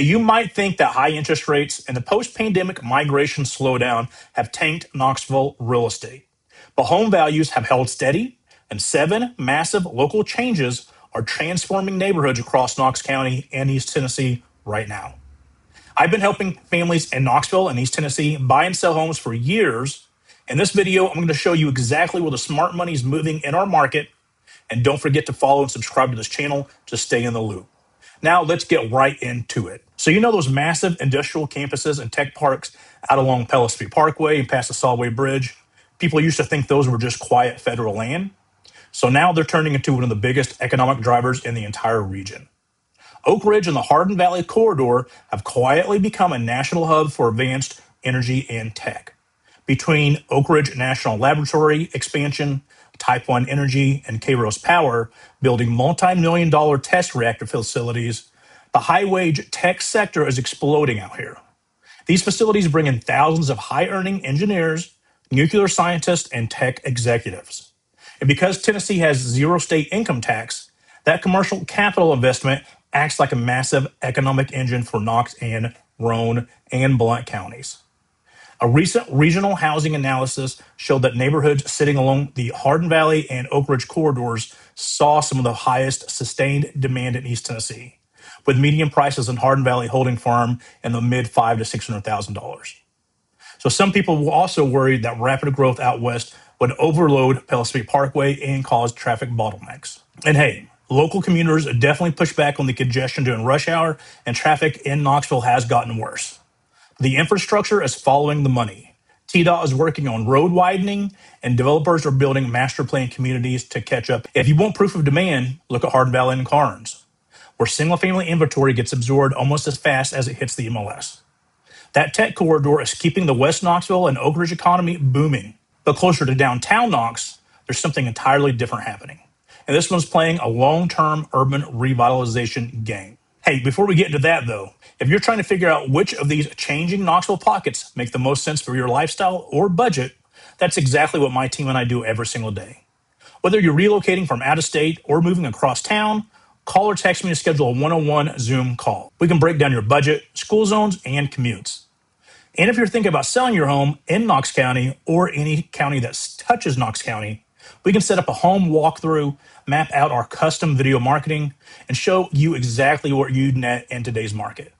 Hey, you might think that high interest rates and the post-pandemic migration slowdown have tanked Knoxville real estate. But home values have held steady, and 7 massive local changes are transforming neighborhoods across Knox County and East Tennessee right now. I've been helping families in Knoxville and East Tennessee buy and sell homes for years. In this video, I'm going to show you exactly where the smart money is moving in our market. And don't forget to follow and subscribe to this channel to stay in the loop. Now let's get right into it. So you know those massive industrial campuses and tech parks out along Pellissippi Parkway and past the Solway Bridge? People used to think those were just quiet federal land. So now they're turning into one of the biggest economic drivers in the entire region. Oak Ridge and the Hardin Valley corridor have quietly become a national hub for advanced energy and tech. Between Oak Ridge National Laboratory expansion, Type 1 Energy, and Kairos Power building multi-million-dollar test reactor facilities, the high-wage tech sector is exploding out here. These facilities bring in thousands of high-earning engineers, nuclear scientists, and tech executives. And because Tennessee has zero state income tax, that commercial capital investment acts like a massive economic engine for Knox and Roane and Blount counties. A recent regional housing analysis showed that neighborhoods sitting along the Hardin Valley and Oak Ridge corridors saw some of the highest sustained demand in East Tennessee, with median prices in Hardin Valley holding firm in the mid $500,000 to $600,000. So some people were also worried that rapid growth out west would overload Pellissippi Parkway and cause traffic bottlenecks. And hey, local commuters definitely pushed back on the congestion during rush hour, and traffic in Knoxville has gotten worse. The infrastructure is following the money. TDOT is working on road widening, and developers are building master plan communities to catch up. If you want proof of demand, look at Hardin Valley and Carnes, where single-family inventory gets absorbed almost as fast as it hits the MLS. That tech corridor is keeping the West Knoxville and Oak Ridge economy booming. But closer to downtown Knox, there's something entirely different happening. And this one's playing a long-term urban revitalization game. Hey, before we get into that, though, if you're trying to figure out which of these changing Knoxville pockets make the most sense for your lifestyle or budget, that's exactly what my team and I do every single day. Whether you're relocating from out of state or moving across town, call or text me to schedule a one-on-one Zoom call. We can break down your budget, school zones, and commutes. And if you're thinking about selling your home in Knox County or any county that touches Knox County, we can set up a home walkthrough, map out our custom video marketing, and show you exactly what you'd net in today's market.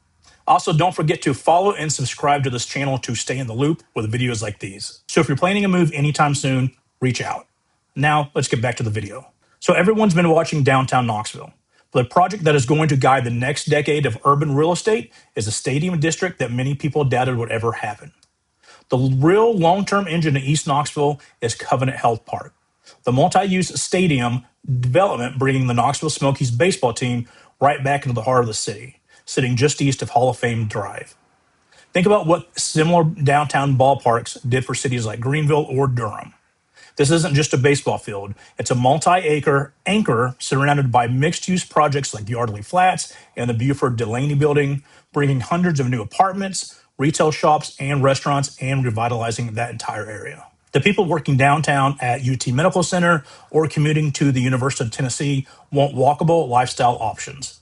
Also, don't forget to follow and subscribe to this channel to stay in the loop with videos like these. So if you're planning a move anytime soon, reach out. Now, let's get back to the video. So everyone's been watching downtown Knoxville. But the project that is going to guide the next decade of urban real estate is a stadium district that many people doubted would ever happen. The real long-term engine in East Knoxville is Covenant Health Park, the multi-use stadium development bringing the Knoxville Smokies baseball team right back into the heart of the city, sitting just east of Hall of Fame Drive. Think about what similar downtown ballparks did for cities like Greenville or Durham. This isn't just a baseball field. It's a multi-acre anchor surrounded by mixed-use projects like Yardley Flats and the Buford Delaney Building, bringing hundreds of new apartments, retail shops, and restaurants, and revitalizing that entire area. The people working downtown at UT Medical Center or commuting to the University of Tennessee want walkable lifestyle options.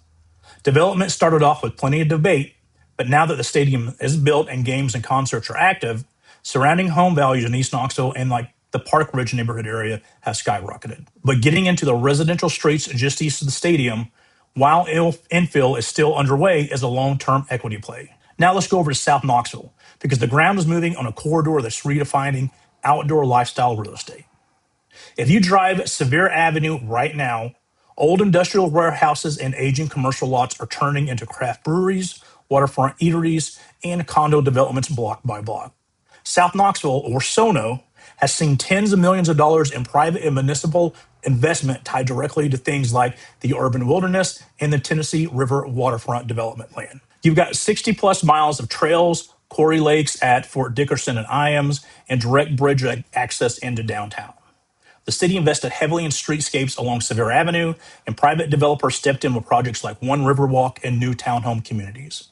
Development started off with plenty of debate, but now that the stadium is built and games and concerts are active, surrounding home values in East Knoxville and like the Park Ridge neighborhood area have skyrocketed. But getting into the residential streets just east of the stadium, while infill is still underway, is a long-term equity play. Now let's go over to South Knoxville, because the ground is moving on a corridor that's redefining outdoor lifestyle real estate. If you drive Sevier Avenue right now, old industrial warehouses and aging commercial lots are turning into craft breweries, waterfront eateries, and condo developments block by block. South Knoxville, or SoNo, has seen tens of millions of dollars in private and municipal investment tied directly to things like the urban wilderness and the Tennessee River waterfront development plan. You've got 60 plus miles of trails, quarry lakes at Fort Dickerson and Iams, and direct bridge access into downtown. The city invested heavily in streetscapes along Sevier Avenue, and private developers stepped in with projects like One River Walk and new townhome communities.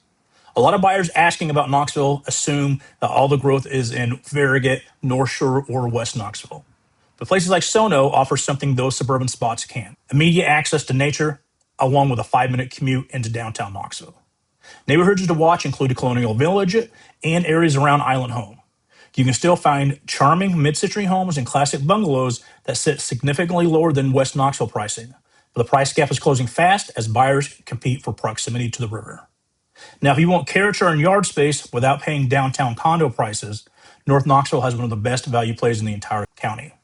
A lot of buyers asking about Knoxville assume that all the growth is in Farragut, North Shore, or West Knoxville. But places like SoNo offer something those suburban spots can't: immediate access to nature, along with a 5-minute commute into downtown Knoxville. Neighborhoods to watch include Colonial Village and areas around Island Home. You can still find charming mid-century homes and classic bungalows that sit significantly lower than West Knoxville pricing. But the price gap is closing fast as buyers compete for proximity to the river. Now, if you want character and yard space without paying downtown condo prices, North Knoxville has one of the best value plays in the entire county.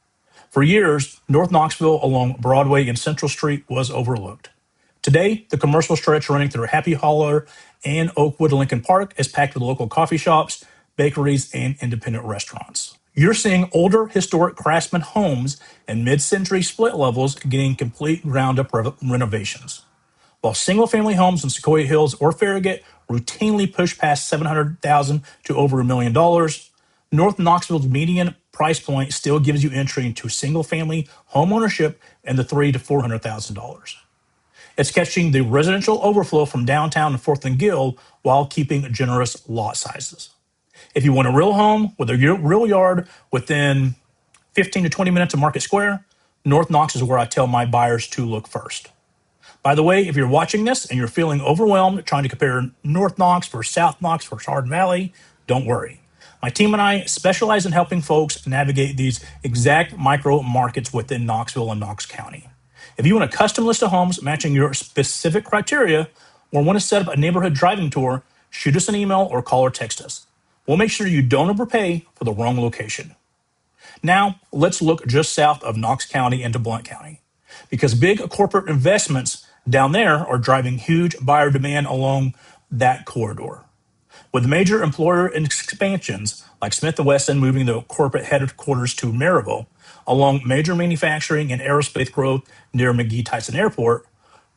For years, North Knoxville along Broadway and Central Street was overlooked. Today, the commercial stretch running through Happy Holler and Oakwood Lincoln Park is packed with local coffee shops, bakeries, and independent restaurants. You're seeing older historic craftsman homes and mid-century split levels getting complete ground-up renovations. While single-family homes in Sequoia Hills or Farragut routinely push past $700,000 to over $1 million, North Knoxville's median price point still gives you entry into single-family home ownership in the $300,000 to $400,000. It's catching the residential overflow from downtown and 4th and Gill while keeping generous lot sizes. If you want a real home with a real yard within 15 to 20 minutes of Market Square, North Knox is where I tell my buyers to look first. By the way, if you're watching this and you're feeling overwhelmed trying to compare North Knox versus South Knox versus Hardin Valley, don't worry. My team and I specialize in helping folks navigate these exact micro markets within Knoxville and Knox County. If you want a custom list of homes matching your specific criteria or want to set up a neighborhood driving tour, shoot us an email or call or text us. We'll make sure you don't overpay for the wrong location. Now, let's look just south of Knox County into Blount County, because big corporate investments down there are driving huge buyer demand along that corridor. With major employer expansions like Smith & Wesson moving the corporate headquarters to Maryville, along major manufacturing and aerospace growth near McGee-Tyson Airport,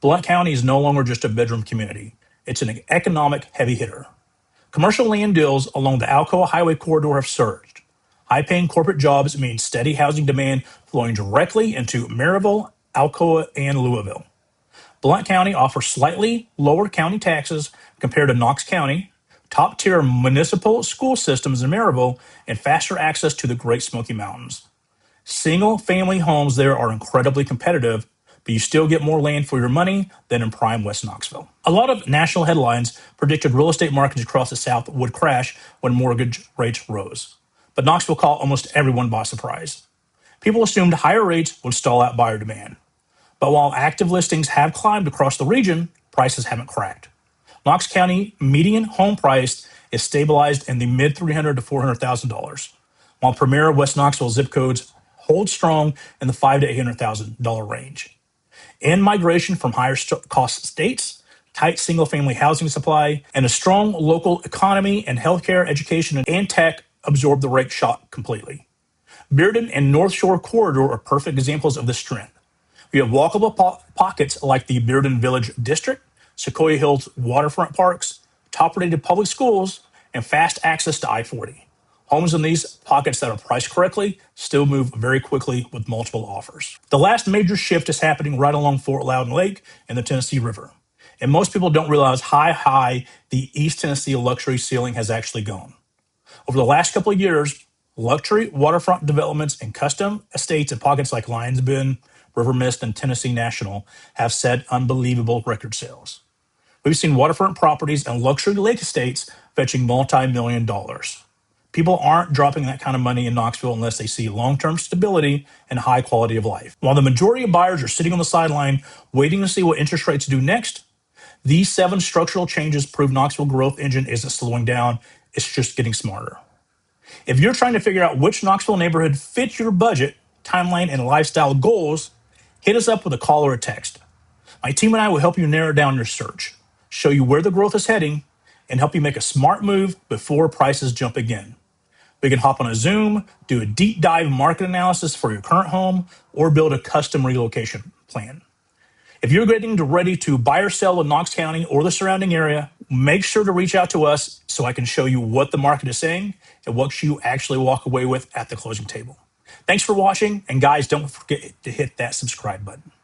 Blount County is no longer just a bedroom community. It's an economic heavy hitter. Commercial land deals along the Alcoa Highway corridor have surged. High-paying corporate jobs mean steady housing demand flowing directly into Maryville, Alcoa, and Louisville. Blount County offers slightly lower county taxes compared to Knox County, top-tier municipal school systems in Maryville, and faster access to the Great Smoky Mountains. Single-family homes there are incredibly competitive, but you still get more land for your money than in prime West Knoxville. A lot of national headlines predicted real estate markets across the South would crash when mortgage rates rose. But Knoxville caught almost everyone by surprise. People assumed higher rates would stall out buyer demand. But while active listings have climbed across the region, prices haven't cracked. Knox County median home price is stabilized in the mid $300,000 to $400,000, while premier West Knoxville zip codes hold strong in the $500,000 to $800,000 range. And migration from higher cost states, tight single-family housing supply, and a strong local economy and healthcare, education, and tech absorb the rate shock completely. Bearden and North Shore corridor are perfect examples of this trend. We have walkable pockets like the Bearden Village District, Sequoia Hills waterfront parks, top-rated public schools, and fast access to I-40. Homes in these pockets that are priced correctly still move very quickly with multiple offers. The last major shift is happening right along Fort Loudon Lake and the Tennessee River. And most people don't realize how high the East Tennessee luxury ceiling has actually gone. Over the last couple of years, luxury waterfront developments and custom estates in pockets like Lions Bend, River Mist, and Tennessee National have set unbelievable record sales. We've seen waterfront properties and luxury lake estates fetching multi-million dollars. People aren't dropping that kind of money in Knoxville unless they see long-term stability and high quality of life. While the majority of buyers are sitting on the sideline waiting to see what interest rates do next, these 7 structural changes prove Knoxville growth engine isn't slowing down, it's just getting smarter. If you're trying to figure out which Knoxville neighborhood fits your budget, timeline, and lifestyle goals, hit us up with a call or a text. My team and I will help you narrow down your search, show you where the growth is heading, and help you make a smart move before prices jump again. We can hop on a Zoom, do a deep dive market analysis for your current home, or build a custom relocation plan. If you're getting ready to buy or sell in Knox County or the surrounding area, make sure to reach out to us so I can show you what the market is saying and what you actually walk away with at the closing table. Thanks for watching, and guys, don't forget to hit that subscribe button.